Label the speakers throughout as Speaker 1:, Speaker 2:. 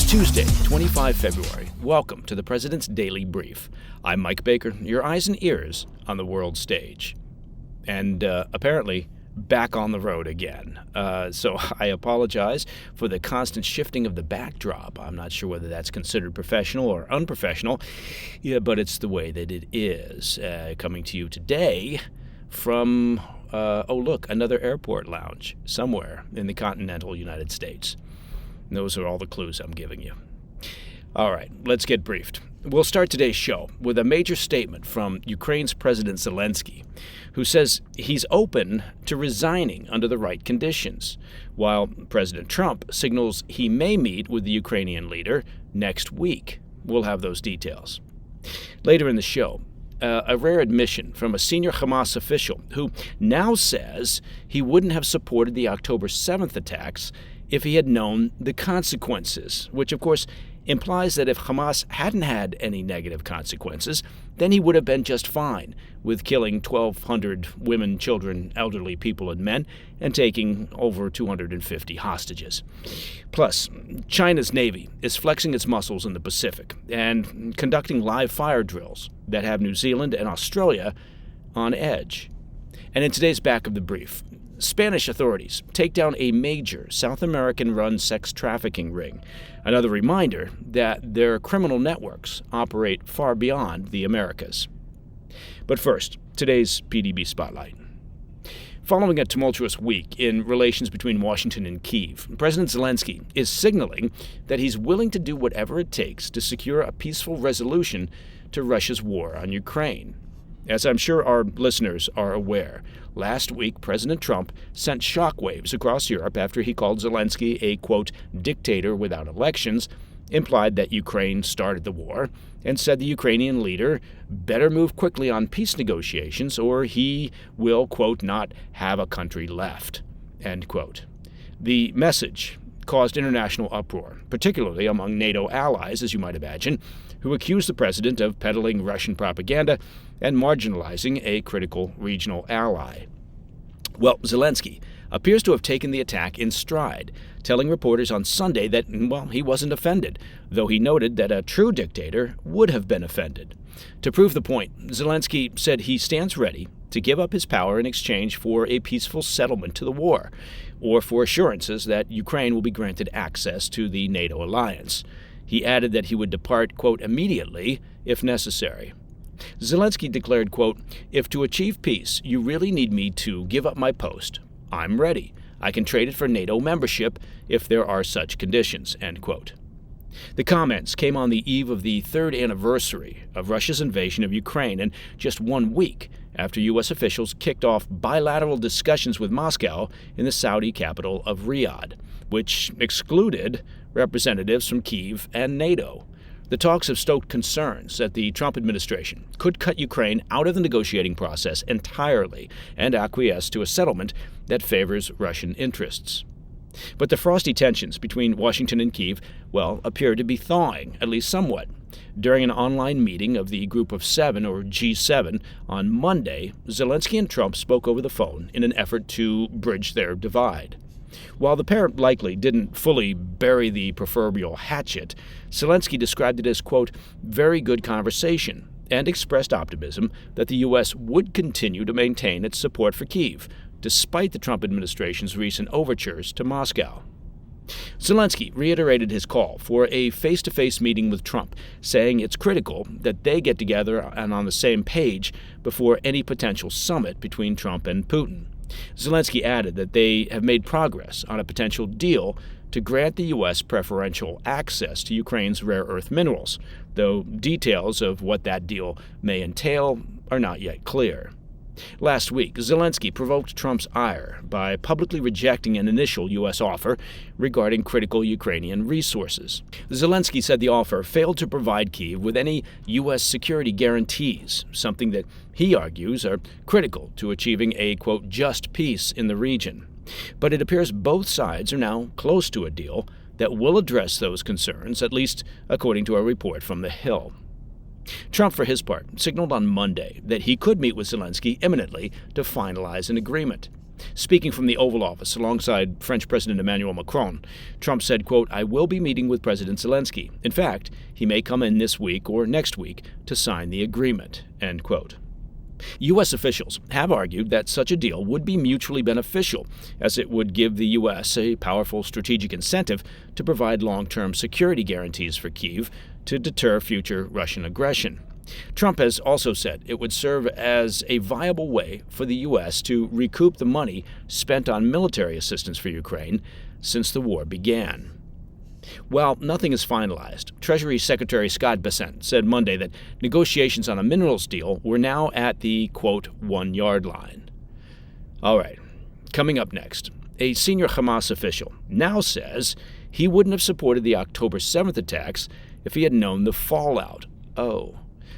Speaker 1: It's Tuesday, 25 February. Welcome to the President's Daily Brief. I'm Mike Baker, your eyes and ears on the world stage. And apparently back on the road again. So I apologize for the constant shifting of the backdrop. I'm not sure whether that's considered professional or unprofessional, but it's the way that it is. Coming to you today from, another airport lounge somewhere in the continental United States. Those are all the clues I'm giving you. All right, let's get briefed. We'll start today's show with a major statement from Ukraine's President Zelensky, who says he's open to resigning under the right conditions, while President Trump signals he may meet with the Ukrainian leader next week. We'll have those details. Later in the show, a rare admission from a senior Hamas official who now says he wouldn't have supported the October 7th attacks if he had known the consequences, which of course implies that if Hamas hadn't had any negative consequences, then he would have been just fine with killing 1,200 women, children, elderly people, and men, and taking over 250 hostages. Plus, China's Navy is flexing its muscles in the Pacific and conducting live fire drills that have New Zealand and Australia on edge. And in today's Back of the Brief, Spanish authorities take down a major South American-run sex-trafficking ring, another reminder that their criminal networks operate far beyond the Americas. But first, today's PDB Spotlight. Following a tumultuous week in relations between Washington and Kyiv, President Zelensky is signaling that he's willing to do whatever it takes to secure a peaceful resolution to Russia's war on Ukraine. As I'm sure our listeners are aware, last week President Trump sent shockwaves across Europe after he called Zelensky a, quote, dictator without elections, implied that Ukraine started the war, and said the Ukrainian leader better move quickly on peace negotiations or he will, quote, not have a country left, end quote. The message caused international uproar, particularly among NATO allies, as you might imagine, who accused the president of peddling Russian propaganda and marginalizing a critical regional ally. Well, Zelensky appears to have taken the attack in stride, telling reporters on Sunday that, he wasn't offended, though he noted that a true dictator would have been offended. To prove the point, Zelensky said he stands ready to give up his power in exchange for a peaceful settlement to the war, or for assurances that Ukraine will be granted access to the NATO alliance. He added that he would depart, quote, immediately if necessary. Zelensky declared, quote, if to achieve peace you really need me to give up my post, I'm ready. I can trade it for NATO membership if there are such conditions, end quote. The comments came on the eve of the third anniversary of Russia's invasion of Ukraine and just 1 week after U.S. officials kicked off bilateral discussions with Moscow in the Saudi capital of Riyadh, which excluded representatives from Kyiv and NATO. The talks have stoked concerns that the Trump administration could cut Ukraine out of the negotiating process entirely and acquiesce to a settlement that favors Russian interests. But the frosty tensions between Washington and Kyiv, appear to be thawing, at least somewhat. During an online meeting of the Group of Seven, or G7, on Monday, Zelensky and Trump spoke over the phone in an effort to bridge their divide. While the pair likely didn't fully bury the proverbial hatchet, Zelensky described it as, quote, very good conversation, and expressed optimism that the U.S. would continue to maintain its support for Kyiv, despite the Trump administration's recent overtures to Moscow. Zelensky reiterated his call for a face-to-face meeting with Trump, saying it's critical that they get together and on the same page before any potential summit between Trump and Putin. Zelensky added that they have made progress on a potential deal to grant the U.S. preferential access to Ukraine's rare earth minerals, though details of what that deal may entail are not yet clear. Last week, Zelensky provoked Trump's ire by publicly rejecting an initial U.S. offer regarding critical Ukrainian resources. Zelensky said the offer failed to provide Kyiv with any U.S. security guarantees, something that he argues are critical to achieving a, quote, just peace in the region. But it appears both sides are now close to a deal that will address those concerns, at least according to a report from The Hill. Trump, for his part, signaled on Monday that he could meet with Zelensky imminently to finalize an agreement. Speaking from the Oval Office alongside French President Emmanuel Macron, Trump said, quote, "I will be meeting with President Zelensky. In fact, he may come in this week or next week to sign the agreement," end quote. U.S. officials have argued that such a deal would be mutually beneficial, as it would give the U.S. a powerful strategic incentive to provide long-term security guarantees for Kyiv to deter future Russian aggression. Trump has also said it would serve as a viable way for the U.S. to recoup the money spent on military assistance for Ukraine since the war began. While nothing is finalized, Treasury Secretary Scott Bessent said Monday that negotiations on a minerals deal were now at the, quote, 1-yard line. All right, coming up next, a senior Hamas official now says he wouldn't have supported the October 7th attacks if he had known the fallout. Oh.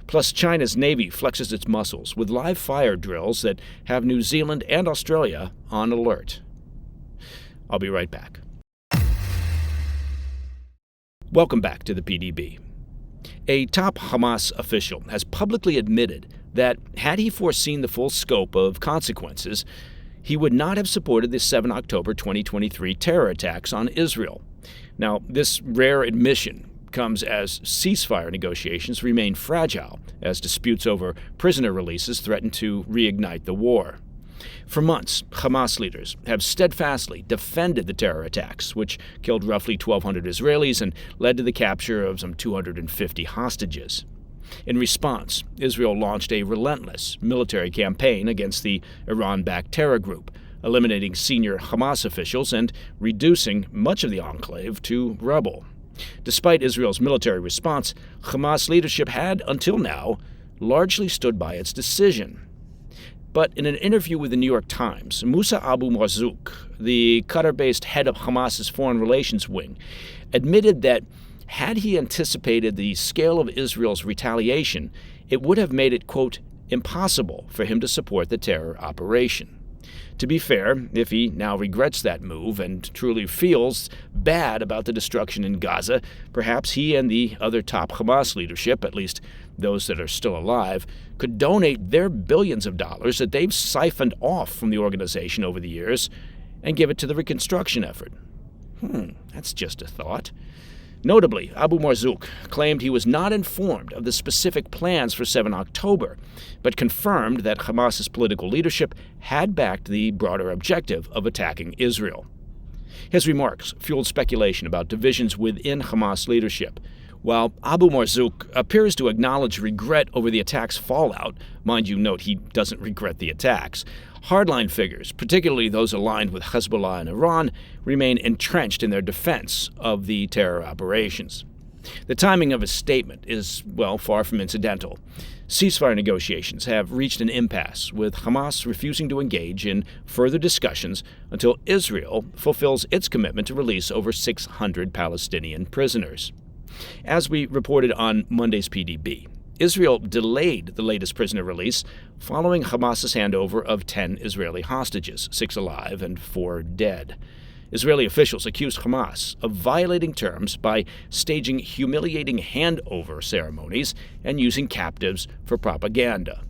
Speaker 1: Plus, China's Navy flexes its muscles with live fire drills that have New Zealand and Australia on alert. I'll be right back. Welcome back to the PDB. A top Hamas official has publicly admitted that had he foreseen the full scope of consequences, he would not have supported the 7 October 2023 terror attacks on Israel. Now, this rare admission comes as ceasefire negotiations remain fragile as disputes over prisoner releases threaten to reignite the war. For months, Hamas leaders have steadfastly defended the terror attacks, which killed roughly 1,200 Israelis and led to the capture of some 250 hostages. In response, Israel launched a relentless military campaign against the Iran-backed terror group, eliminating senior Hamas officials and reducing much of the enclave to rubble. Despite Israel's military response, Hamas leadership had, until now, largely stood by its decision. But in an interview with the New York Times, Moussa Abu Marzouk, the Qatar-based head of Hamas's foreign relations wing, admitted that had he anticipated the scale of Israel's retaliation, it would have made it, quote, impossible for him to support the terror operation. To be fair, if he now regrets that move and truly feels bad about the destruction in Gaza, perhaps he and the other top Hamas leadership, at least those that are still alive, could donate their billions of dollars that they've siphoned off from the organization over the years and give it to the reconstruction effort. That's just a thought. Notably, Abu Marzouk claimed he was not informed of the specific plans for 7 October, but confirmed that Hamas's political leadership had backed the broader objective of attacking Israel. His remarks fueled speculation about divisions within Hamas leadership. While Abu Marzouk appears to acknowledge regret over the attack's fallout, mind you note he doesn't regret the attacks, hardline figures, particularly those aligned with Hezbollah and Iran, remain entrenched in their defense of the terror operations. The timing of his statement is, well, far from incidental. Ceasefire negotiations have reached an impasse, with Hamas refusing to engage in further discussions until Israel fulfills its commitment to release over 600 Palestinian prisoners. As we reported on Monday's PDB, Israel delayed the latest prisoner release following Hamas's handover of 10 Israeli hostages, 6 alive and 4 dead. Israeli officials accused Hamas of violating terms by staging humiliating handover ceremonies and using captives for propaganda.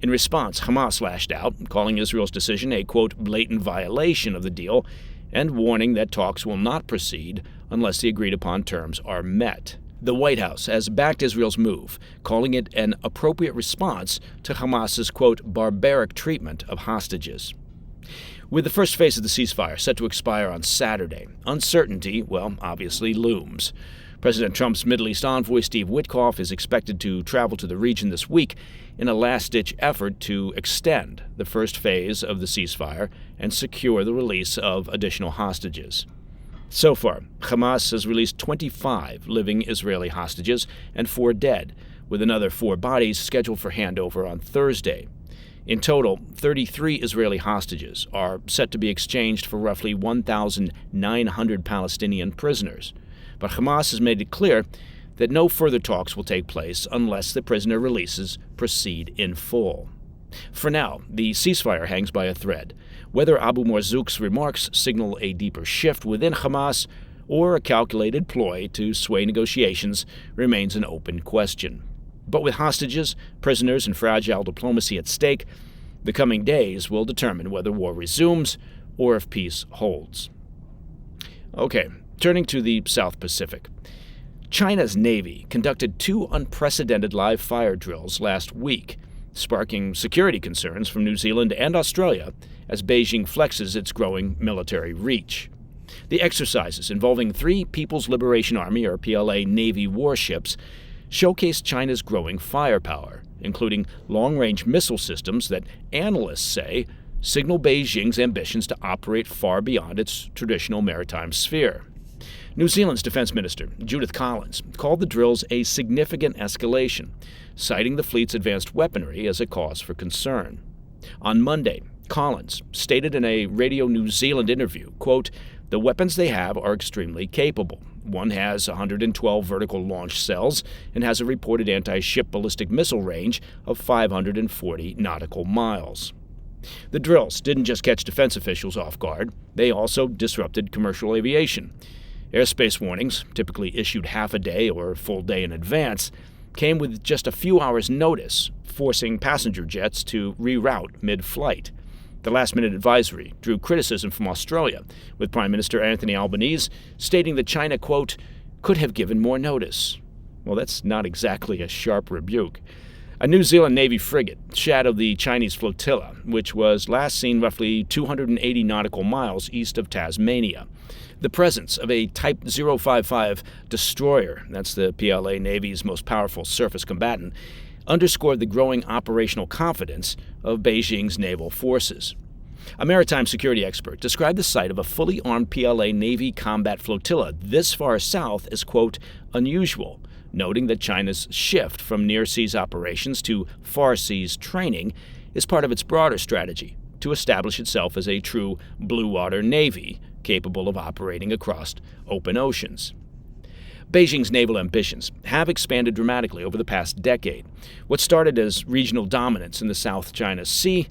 Speaker 1: In response, Hamas lashed out, calling Israel's decision a, quote, blatant violation of the deal and warning that talks will not proceed unless the agreed-upon terms are met. The White House has backed Israel's move, calling it an appropriate response to Hamas's, quote, barbaric treatment of hostages. With the first phase of the ceasefire set to expire on Saturday, uncertainty, well, obviously looms. President Trump's Middle East envoy Steve Witkoff is expected to travel to the region this week in a last-ditch effort to extend the first phase of the ceasefire and secure the release of additional hostages. So far, Hamas has released 25 living Israeli hostages and 4 dead, with another 4 bodies scheduled for handover on Thursday. In total, 33 Israeli hostages are set to be exchanged for roughly 1,900 Palestinian prisoners. But Hamas has made it clear that no further talks will take place unless the prisoner releases proceed in full. For now, the ceasefire hangs by a thread. Whether Abu Marzouk's remarks signal a deeper shift within Hamas or a calculated ploy to sway negotiations remains an open question. But with hostages, prisoners, and fragile diplomacy at stake, The coming days will determine whether war resumes or if peace holds. Okay, turning to the South Pacific. China's Navy conducted 2 unprecedented live fire drills last week, sparking security concerns from New Zealand and Australia as Beijing flexes its growing military reach. The exercises, involving 3 People's Liberation Army, or PLA, Navy warships, showcased China's growing firepower, including long-range missile systems that analysts say signal Beijing's ambitions to operate far beyond its traditional maritime sphere. New Zealand's Defense Minister, Judith Collins, called the drills a significant escalation, citing the fleet's advanced weaponry as a cause for concern. On Monday, Collins stated in a Radio New Zealand interview, quote, "The weapons they have are extremely capable. One has 112 vertical launch cells and has a reported anti-ship ballistic missile range of 540 nautical miles." The drills didn't just catch defense officials off guard, they also disrupted commercial aviation. Airspace warnings, typically issued half a day or a full day in advance, came with just a few hours' notice, forcing passenger jets to reroute mid-flight. The last-minute advisory drew criticism from Australia, with Prime Minister Anthony Albanese stating that China, quote, "could have given more notice." Well, that's not exactly a sharp rebuke. A New Zealand Navy frigate shadowed the Chinese flotilla, which was last seen roughly 280 nautical miles east of Tasmania. The presence of a Type 055 destroyer, that's the PLA Navy's most powerful surface combatant, underscored the growing operational confidence of Beijing's naval forces. A maritime security expert described the sight of a fully armed PLA Navy combat flotilla this far south as, quote, "unusual," noting that China's shift from near-seas operations to far-seas training is part of its broader strategy to establish itself as a true blue-water navy capable of operating across open oceans. Beijing's naval ambitions have expanded dramatically over the past decade. What started as regional dominance in the South China Sea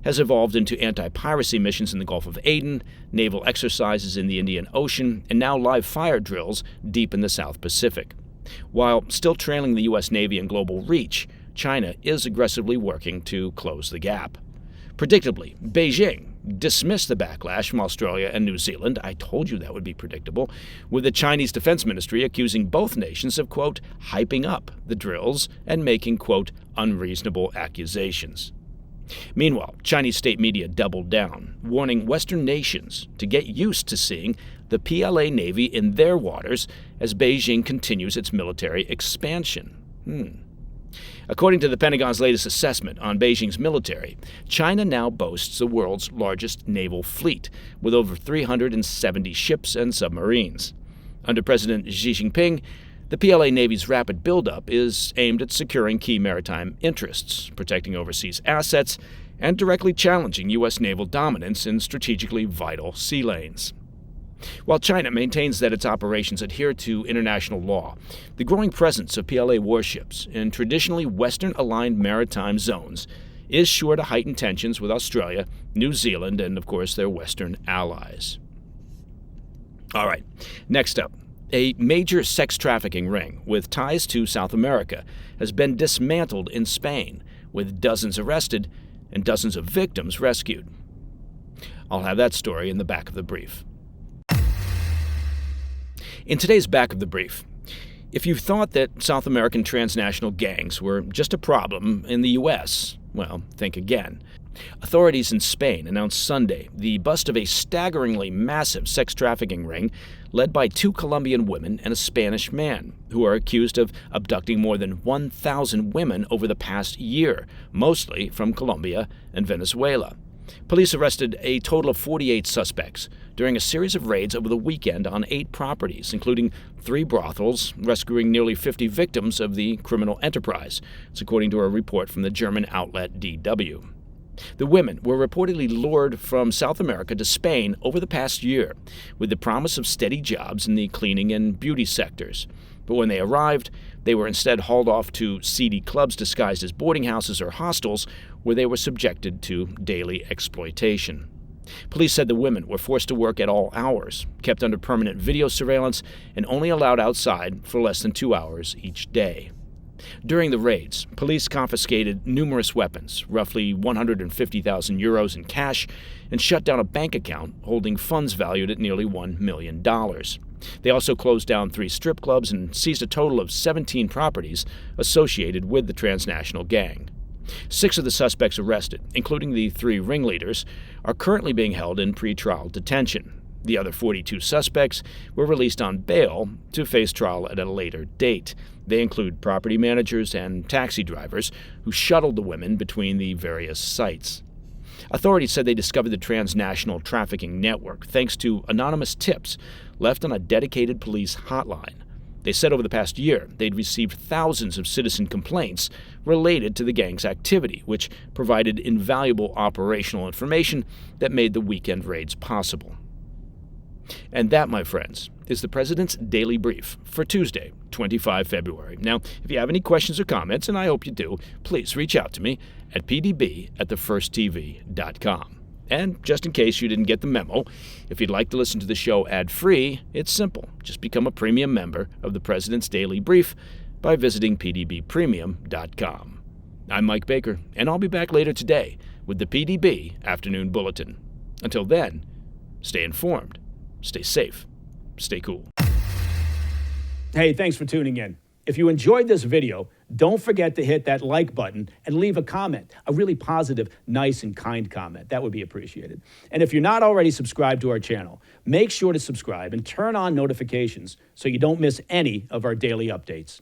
Speaker 1: has evolved into anti-piracy missions in the Gulf of Aden, naval exercises in the Indian Ocean, and now live fire drills deep in the South Pacific. While still trailing the U.S. Navy in global reach, China is aggressively working to close the gap. Predictably, Beijing dismissed the backlash from Australia and New Zealand — I told you that would be predictable — with the Chinese Defense Ministry accusing both nations of, quote, hyping up the drills and making, quote, unreasonable accusations. Meanwhile, Chinese state media doubled down, warning Western nations to get used to seeing the PLA Navy in their waters as Beijing continues its military expansion. According to the Pentagon's latest assessment on Beijing's military, China now boasts the world's largest naval fleet, with over 370 ships and submarines. Under President Xi Jinping, the PLA Navy's rapid buildup is aimed at securing key maritime interests, protecting overseas assets, and directly challenging U.S. naval dominance in strategically vital sea lanes. While China maintains that its operations adhere to international law, the growing presence of PLA warships in traditionally Western-aligned maritime zones is sure to heighten tensions with Australia, New Zealand, and, of course, their Western allies. All right, next up. A major sex-trafficking ring with ties to South America has been dismantled in Spain, with dozens arrested and dozens of victims rescued. I'll have that story in the back of the brief. In today's back of the brief, if you thought that South American transnational gangs were just a problem in the U.S., well, think again. Authorities in Spain announced Sunday the bust of a staggeringly massive sex trafficking ring led by 2 Colombian women and a Spanish man, who are accused of abducting more than 1,000 women over the past year, mostly from Colombia and Venezuela. Police arrested a total of 48 suspects during a series of raids over the weekend on 8 properties, including 3 brothels, rescuing nearly 50 victims of the criminal enterprise. It's according to a report from the German outlet DW. The women were reportedly lured from South America to Spain over the past year, with the promise of steady jobs in the cleaning and beauty sectors. But when they arrived, they were instead hauled off to seedy clubs disguised as boarding houses or hostels, where they were subjected to daily exploitation. Police said the women were forced to work at all hours, kept under permanent video surveillance, and only allowed outside for less than 2 hours each day. During the raids, police confiscated numerous weapons, roughly 150,000 euros in cash, and shut down a bank account holding funds valued at nearly $1 million. They also closed down 3 strip clubs and seized a total of 17 properties associated with the transnational gang. 6 of the suspects arrested, including the 3 ringleaders, are currently being held in pretrial detention. The other 42 suspects were released on bail to face trial at a later date. They include property managers and taxi drivers who shuttled the women between the various sites. Authorities said they discovered the transnational trafficking network thanks to anonymous tips left on a dedicated police hotline. They said over the past year they'd received thousands of citizen complaints related to the gang's activity, which provided invaluable operational information that made the weekend raids possible. And that, my friends, is the President's Daily Brief for Tuesday, 25 February. Now, if you have any questions or comments, and I hope you do, please reach out to me at pdb@thefirsttv.com. And just in case you didn't get the memo, if you'd like to listen to the show ad-free, it's simple. Just become a premium member of the President's Daily Brief by visiting pdbpremium.com. I'm Mike Baker, and I'll be back later today with the PDB Afternoon Bulletin. Until then, stay informed. Stay safe. Stay cool.
Speaker 2: Hey, thanks for tuning in. If you enjoyed this video, don't forget to hit that like button and leave a comment, a really positive, nice, and kind comment. That would be appreciated. And if you're not already subscribed to our channel, make sure to subscribe and turn on notifications so you don't miss any of our daily updates.